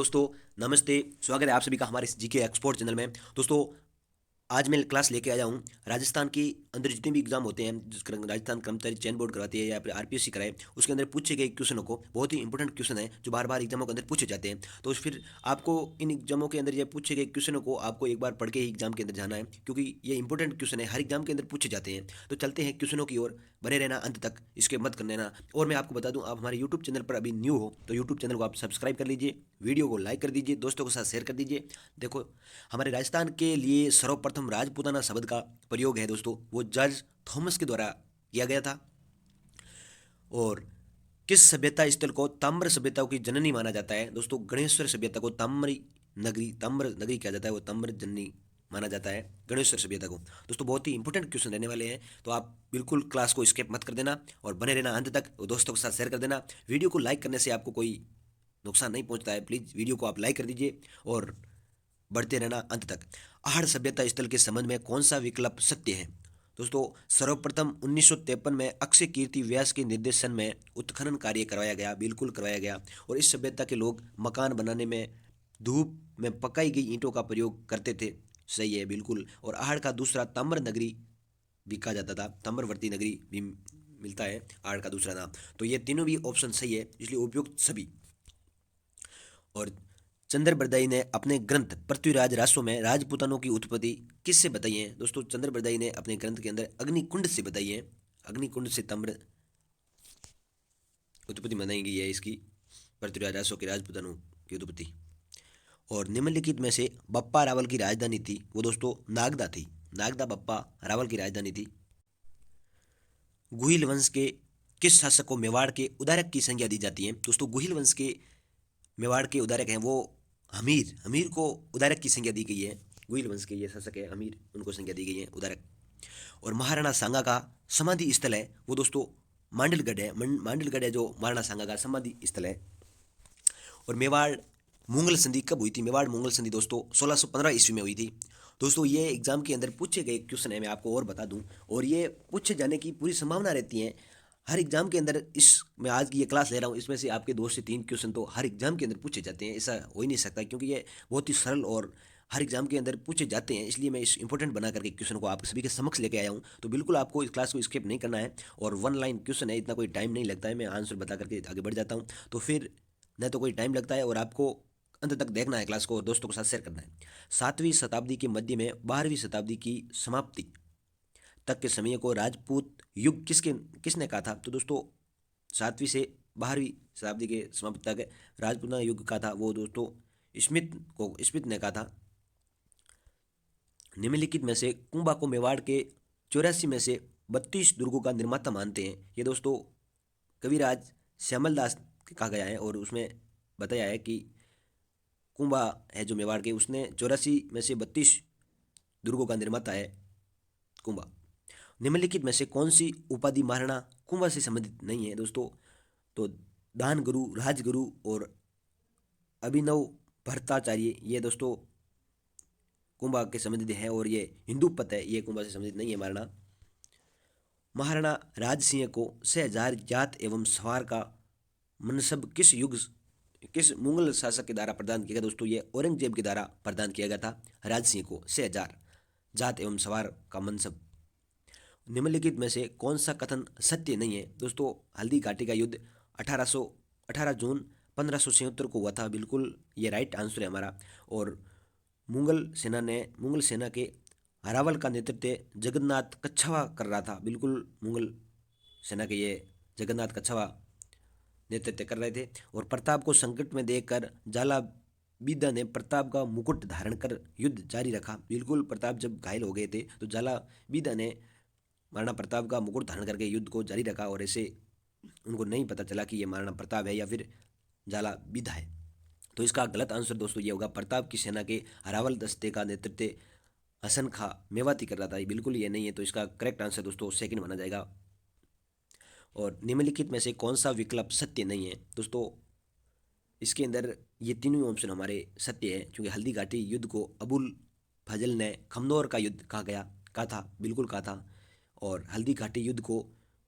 दोस्तों, नमस्ते। स्वागत है आप सभी का हमारे इस जीके एक्सपोर्ट चैनल में। दोस्तों, आज मैं क्लास लेके आया हूँ राजस्थान की अंदर जितने भी एग्जाम होते हैं, राजस्थान कर्मचारी चयन बोर्ड कराती है या फिर आरपीएससी कराए, उसके अंदर पूछे गए क्वेश्चनों को। बहुत ही इंपॉर्टेंट क्वेश्चन है जो बार बार एग्जामों के अंदर पूछे जाते हैं। तो फिर आपको इन एग्जामों के अंदर ये पूछे गए क्वेश्चनों को आपको एक बार पढ़ के ही एग्जाम के अंदर जाना है, क्योंकि ये इंपॉर्टेंट क्वेश्चन है, हर एग्जाम के अंदर पूछे जाते हैं। तो चलते हैं क्वेश्चनों की ओर, बने रहना अंत तक, इसके मत कर लेना। और मैं आपको बता दूं, आप हमारे यूट्यूब चैनल पर अभी न्यू हो तो यूट्यूब चैनल को आप सब्सक्राइब कर लीजिए, वीडियो को लाइक कर दीजिए, दोस्तों के साथ शेयर कर दीजिए। देखो, हमारे राजस्थान के लिए सर्वप्रथम राजपूताना शब्द का प्रयोग है दोस्तों, वो जॉर्ज थॉमस के द्वारा किया गया था। और किस सभ्यता स्थल को ताम्र सभ्यताओं की जननी माना जाता है दोस्तों? गणेश्वर सभ्यता को ताम्र नगरी कहा जाता है, वो ताम्र जननी माना जाता है गणेश्वर सभ्यता को। दोस्तों, बहुत ही इंपॉर्टेंट क्वेश्चन रहने वाले हैं, तो आप बिल्कुल क्लास को स्किप मत कर देना और बने रहना अंत तक, और दोस्तों के साथ शेयर कर देना। वीडियो को लाइक करने से आपको कोई नुकसान नहीं पहुंचता है, प्लीज़ वीडियो को आप लाइक कर दीजिए और बढ़ते रहना अंत तक। आहड़ सभ्यता स्थल के संबंध में कौन सा विकल्प सत्य है दोस्तों? सर्वप्रथम 1953 में अक्षय कीर्ति व्यास के निर्देशन में उत्खनन कार्य करवाया गया, बिल्कुल करवाया गया। और इस सभ्यता के लोग मकान बनाने में धूप में पकाई गई ईंटों का प्रयोग करते थे। सही है, बिल्कुल। और आहड़ का दूसरा ताम्र नगरी भी कहा जाता था, ताम्रवर्ती नगरी भी मिलता है आहड़ का दूसरा नाम। तो ये तीनों भी ऑप्शन सही है, इसलिए उपयुक्त सभी। और चंद्र बरदाई ने अपने ग्रंथ पृथ्वीराज रासो में राजपूतानों की उत्पत्ति किससे बताई है दोस्तों? चंद्र बरदाई ने अपने ग्रंथ के अंदर अग्निकुंड से बताई है। अग्निकुंड से ताम्र उत्पत्ति बनाई गई है इसकी, पृथ्वीराज रासो के राजपूतानों की उत्पत्ति। और निम्नलिखित में से बप्पा रावल की राजधानी थी, वो दोस्तों नागदा थी। नागदा बप्पा रावल की राजधानी थी। गुहिल वंश के किस शासक को मेवाड़ के उदारक की संज्ञा दी जाती है दोस्तों? गुहिल वंश के मेवाड़ के उदारक हैं वो हमीर। हमीर को उदारक की संज्ञा दी गई है। गुहिल वंश के ये शासक है हमीर, उनको संज्ञा दी गई है उदारक। और महाराणा सांगा का समाधि स्थल है वो दोस्तों मांडलगढ़ है। मांडलगढ़ है जो महाराणा सांगा का समाधि स्थल है। और मेवाड़ मुगल संधि कब हुई थी? मेवाड़ मुगल संधि दोस्तों 1615 ईस्वी में हुई थी। दोस्तों, ये एग्जाम के अंदर पूछे गए क्वेश्चन है, मैं आपको और बता दूं, और ये पूछे जाने की पूरी संभावना रहती है हर एग्जाम के अंदर। इस मैं आज की ये क्लास ले रहा हूँ, इसमें से आपके 2 से 3 क्वेश्चन तो हर एग्जाम के अंदर पूछे जाते हैं, ऐसा हो ही नहीं सकता, क्योंकि ये बहुत ही सरल और हर एग्जाम के अंदर पूछे जाते हैं। इसलिए मैं इस इंपॉर्टेंट बना करके क्वेश्चन को आप सभी के समक्ष लेके आया हूँ। तो बिल्कुल आपको इस क्लास को स्किप नहीं करना है। और 1 लाइन क्वेश्चन है, इतना कोई टाइम नहीं लगता है, मैं आंसर बता करके आगे बढ़ जाता हूँ। तो फिर न तो कोई टाइम लगता है और आपको अंत तक देखना है क्लास को और दोस्तों के साथ शेयर करना है। 7वीं शताब्दी के मध्य में 12वीं शताब्दी की समाप्ति तक के समय को राजपूत युग किसने कहा था? तो दोस्तों, 7वीं से 12वीं शताब्दी के समाप्ति तक राजपूताना युग का था, वो दोस्तों स्मिथ ने कहा था। निम्नलिखित में से कुंभा को मेवाड़ के 84 में से 32 दुर्गों का निर्माता मानते हैं? ये दोस्तों कविराज श्यामल दास कहा गया है, और उसमें बताया है कि कुंभा है जो मेवाड़ के, उसने 84 में से 32 दुर्गों का निर्माता है कुंभा। निम्नलिखित में से कौन सी उपाधि महाराणा कुंभा से संबंधित नहीं है दोस्तों? तो दान गुरु, राजगुरु और अभिनव भट्टाचार्य, ये दोस्तों कुंभा के संबंधित है, और ये हिंदू पद है, ये कुंभा से संबंधित नहीं है महाराणा। महाराणा राज सिंह को 6000 जात एवं सवार का मनसब किस मुगल शासक के द्वारा प्रदान किया गया दोस्तों? ये औरंगजेब के द्वारा प्रदान किया गया था राज सिंह को 6000 जात एवं सवार का मनसब। निम्नलिखित में से कौन सा कथन सत्य नहीं है दोस्तों? हल्दी घाटी का युद्ध 18 जून 1576 को हुआ था, बिल्कुल ये राइट आंसर है हमारा। और मुगल सेना के अरावल का नेतृत्व जगन्नाथ कच्छावा कर रहा था, बिल्कुल मुगल सेना के ये जगन्नाथ कच्छावा नेतृत्व कर रहे थे। और प्रताप को संकट में देखकर जाला बीदा ने प्रताप का मुकुट धारण कर युद्ध जारी रखा, बिल्कुल। प्रताप जब घायल हो गए थे तो जाला बीदा ने महाराणा प्रताप का मुकुट धारण करके युद्ध को जारी रखा, और ऐसे उनको नहीं पता चला कि ये महाराणा प्रताप है या फिर जाला बीदा है। तो इसका गलत आंसर दोस्तों ये होगा, प्रताप की सेना के अरावल दस्ते का नेतृत्व हसन खां मेवाती कर रहा था, बिल्कुल ये नहीं है। तो इसका करेक्ट आंसर दोस्तों सेकंड माना जाएगा। और निम्नलिखित में से कौन सा विकल्प सत्य नहीं है दोस्तों? इसके अंदर ये तीनों ऑप्शन हमारे सत्य है, क्योंकि हल्दी घाटी युद्ध को अबुल फजल ने खमनोर का युद्ध कहा था, बिल्कुल कहा था। और हल्दी घाटी युद्ध को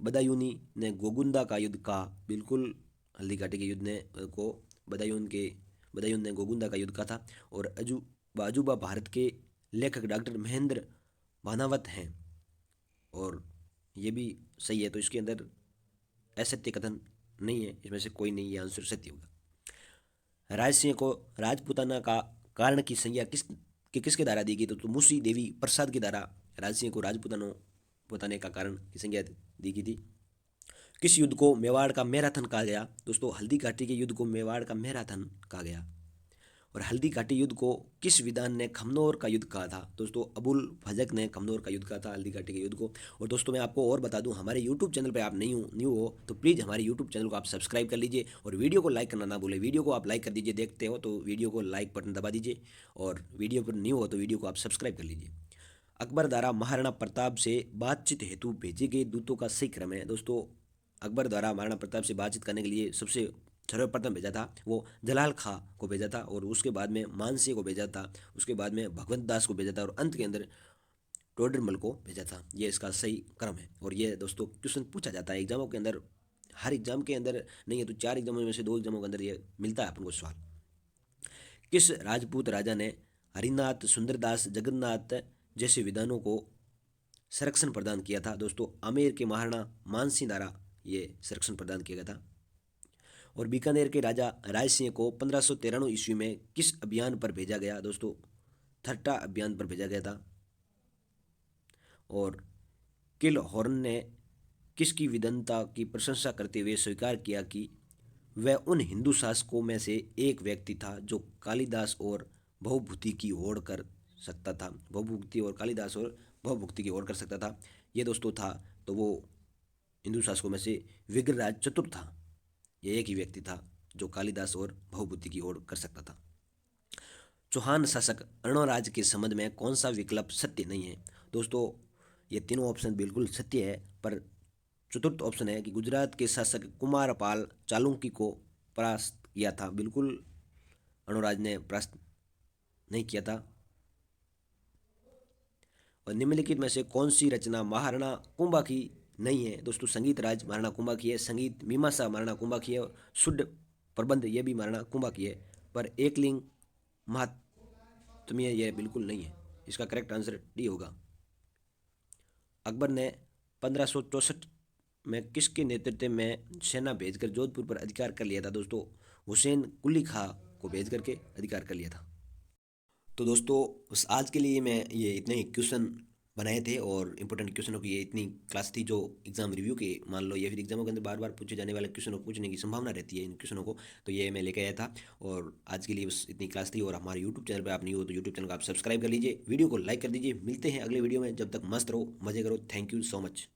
बदायूनी ने गोगुंदा का युद्ध कहा, बिल्कुल। हल्दी घाटी के युद्ध ने को बदायूं ने गोगुंदा का युद्ध कहा था। और अजूबा भारत के लेखक डॉक्टर महेंद्र भानावत हैं, और ये भी सही है, तो इसके अंदर असत्य कथन नहीं है, इसमें से कोई नहीं, ये आंसर सत्य होगा। राजसिंह को राजपूताना का कारण की संज्ञा किसके द्वारा दी गई, तो मुंशी देवी प्रसाद के द्वारा राजसिंह को राजपूताना बताने का कारण की संज्ञा दी गई थी। किस युद्ध को मेवाड़ का मैराथन कहा गया, दोस्तों हल्दी घाटी के युद्ध को मेवाड़ का मैराथन कहा गया। और हल्दी घाटी युद्ध को किस विद्वान ने खमनोर का युद्ध कहा था, दोस्तों अबुल फजक ने खमनोर का युद्ध कहा था हल्दी घाटी के युद्ध को। और दोस्तों मैं आपको और बता दूं, हमारे यूट्यूब चैनल पर आप न्यू हो तो प्लीज़ हमारे यूट्यूब चैनल को आप सब्सक्राइब कर लीजिए, और वीडियो को लाइक करना ना भूलें। वीडियो को आप लाइक कर दीजिए, देखते हो तो वीडियो को लाइक बटन दबा दीजिए, और वीडियो पर न्यू हो तो वीडियो को आप सब्सक्राइब कर लीजिए। अकबर द्वारा महाराणा प्रताप से बातचीत हेतु भेजे गए दूतों का सही क्रम है, दोस्तों अकबर द्वारा महाराणा प्रताप से बातचीत करने के लिए सबसे सर्वप्रथम भेजा था वो जलाल खां को भेजा था, और उसके बाद में मानसिंह को भेजा था, उसके बाद में भगवंत दास को भेजा था, और अंत के अंदर टोडरमल को भेजा था। ये इसका सही क्रम है, और ये दोस्तों क्वेश्चन पूछा जाता है एग्जामों के अंदर, हर एग्जाम के अंदर नहीं है तो 4 एग्जामों में से 2 एग्जामों के अंदर ये मिलता है अपन को सवाल। किस राजपूत राजा ने हरिनाथ, सुंदरदास, जगन्नाथ जैसे विद्वानों को संरक्षण प्रदान किया था, दोस्तों आमेर के महाराणा मानसिंह द्वारा ये संरक्षण प्रदान किया गया था। और बीकानेर के राजा राय सिंह को 1593 ईस्वी में किस अभियान पर भेजा गया, दोस्तों थट्टा अभियान पर भेजा गया था। और किल हॉर्न ने किसकी विद्वता की प्रशंसा करते हुए स्वीकार किया कि वह उन हिंदू शासकों में से एक व्यक्ति था जो कालिदास और भवभूति की होड़ कर सकता था, भवभूति और कालिदास और भवभूति की होड़ कर सकता था। ये दोस्तों था तो वो हिंदू शासकों में से विग्रहराज चतुर्थ था, ये एक ही व्यक्ति था जो कालिदास और भवभूति की ओर कर सकता था। चौहान शासक अर्णोराज के संबंध में कौन सा विकल्प सत्य नहीं है, दोस्तों ये तीनों ऑप्शन बिल्कुल सत्य है, पर चतुर्थ ऑप्शन है कि गुजरात के शासक कुमारपाल चालुक्य को परास्त किया था, बिल्कुल अर्णोराज ने परास्त नहीं किया था। और निम्नलिखित में से कौन सी रचना महाराणा कुंभा की नहीं है, दोस्तों संगीत राज महाराणा कुंभा की है, संगीत मीमांसा महाराणा कुंभा की है, और शुद्ध प्रबंध ये भी महाराणा कुंभा की है, पर एकलिंग महात्म्य ये बिल्कुल नहीं है। इसका करेक्ट आंसर डी होगा। अकबर ने 1564 में किसके नेतृत्व में सेना भेजकर जोधपुर पर अधिकार कर लिया था, दोस्तों हुसैन कुली खां को भेज करके अधिकार कर लिया था। तो दोस्तों बस आज के लिए मैं ये इतने ही क्वेश्चन बनाए थे, और इंपॉर्टेंट क्वेश्चनों की ये इतनी क्लास थी जो एग्जाम रिव्यू के मान लो या फिर एग्जामों के अंदर बार बार पूछे जाने वाले क्वेश्चनों को पूछने की संभावना रहती है इन क्वेश्चनों को, तो ये मैं लेके आया था। और आज के लिए बस इतनी क्लास थी, और हमारे यूट्यूब चैनल पर आप नहीं हो तो यूट्यूब चैनल को आप सब्सक्राइब कर लीजिए, वीडियो को लाइक कर दीजिए। मिलते हैं अगले वीडियो में, जब तक मस्त रहो, मजे करो। Thank you so much.